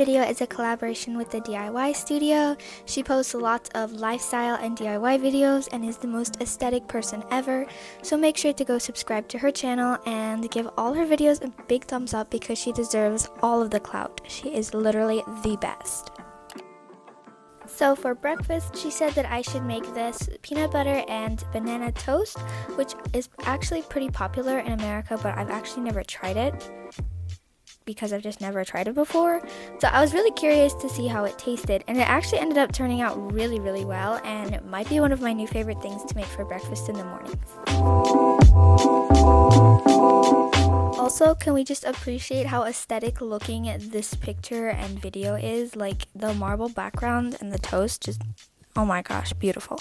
video is a collaboration with the DIY studio. She posts lots of lifestyle and DIY videos and is the most aesthetic person ever. So make sure to go subscribe to her channel and give all her videos a big thumbs up because she deserves all of the clout. She is literally the best. So for breakfast, she said that I should make this peanut butter and banana toast, which is actually pretty popular in America, but I've actually never tried it because I've just never tried it before. So I was really curious to see how it tasted, and it actually ended up turning out really, really well, and it might be one of my new favorite things to make for breakfast in the mornings. Also, can we just appreciate how aesthetic looking this picture and video is? Like the marble background and the toast, just, oh my gosh, beautiful.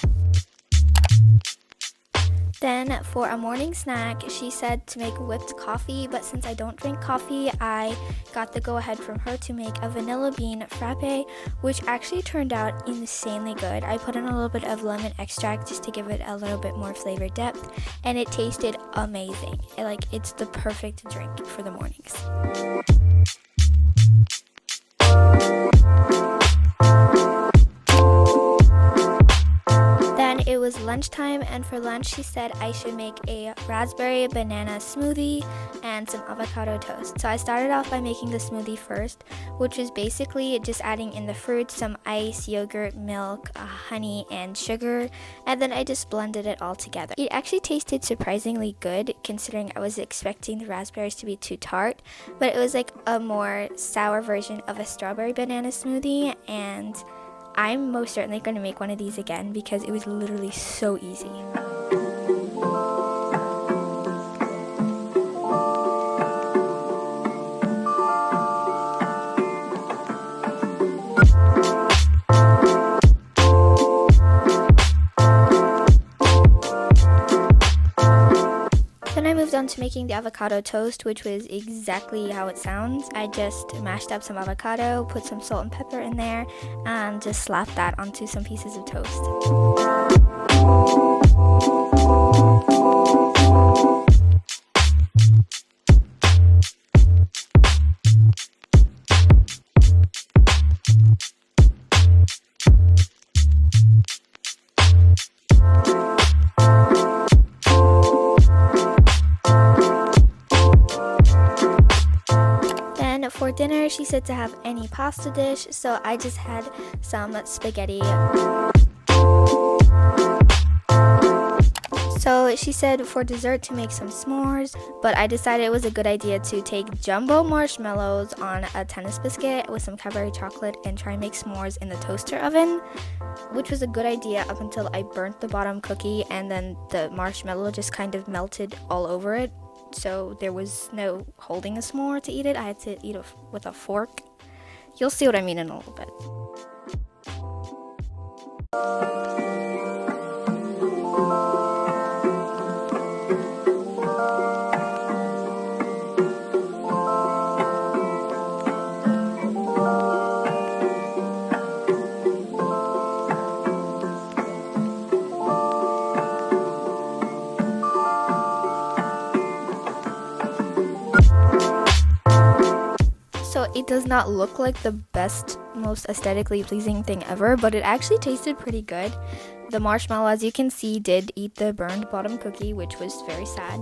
Then for a morning snack, she said to make whipped coffee, but since I don't drink coffee, I got the go-ahead from her to make a vanilla bean frappe, which actually turned out insanely good. I put in a little bit of lemon extract just to give it a little bit more flavor depth, and it tasted amazing. It's the perfect drink for the mornings. It was lunchtime, and for lunch she said I should make a raspberry banana smoothie and some avocado toast. So I started off by making the smoothie first, which was basically just adding in the fruits, some ice, yogurt, milk, honey, and sugar, and then I just blended it all together. It actually tasted surprisingly good considering I was expecting the raspberries to be too tart, but it was like a more sour version of a strawberry banana smoothie, and I'm most certainly going to make one of these again because it was literally so easy. Then I moved on to making the avocado toast, which was exactly how it sounds. I just mashed up some avocado, put some salt and pepper in there, and just slapped that onto some pieces of toast. For dinner, she said to have any pasta dish, so I just had some spaghetti. So she said for dessert to make some s'mores, but I decided it was a good idea to take jumbo marshmallows on a tennis biscuit with some Cadbury chocolate and try and make s'mores in the toaster oven, which was a good idea up until I burnt the bottom cookie and then the marshmallow just kind of melted all over it. So there was no holding a s'more to eat it. I had to eat it with a fork. You'll see what I mean in a little bit. So it does not look like the best, most aesthetically pleasing thing ever, but it actually tasted pretty good. The marshmallow, as you can see, did eat the burned bottom cookie, which was very sad.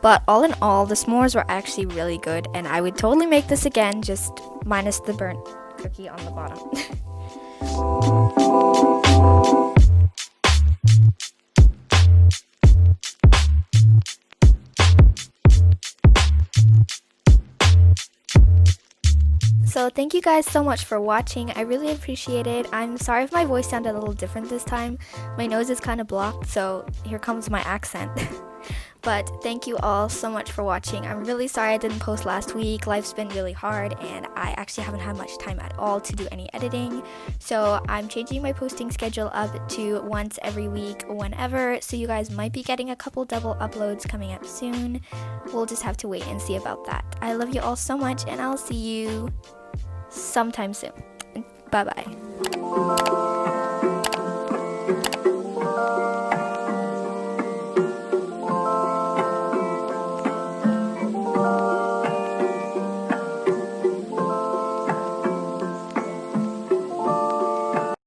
But all in all, the s'mores were actually really good, and I would totally make this again, just minus the burnt cookie on the bottom. So thank you guys so much for watching. I really appreciate it. I'm sorry if my voice sounded a little different this time. My nose is kind of blocked, so here comes my accent. But thank you all so much for watching. I'm really sorry I didn't post last week. Life's been really hard and I actually haven't had much time at all to do any editing. So I'm changing my posting schedule up to once every week whenever. So you guys might be getting a couple double uploads coming up soon. We'll just have to wait and see about that. I love you all so much and I'll see you sometime soon. Bye bye.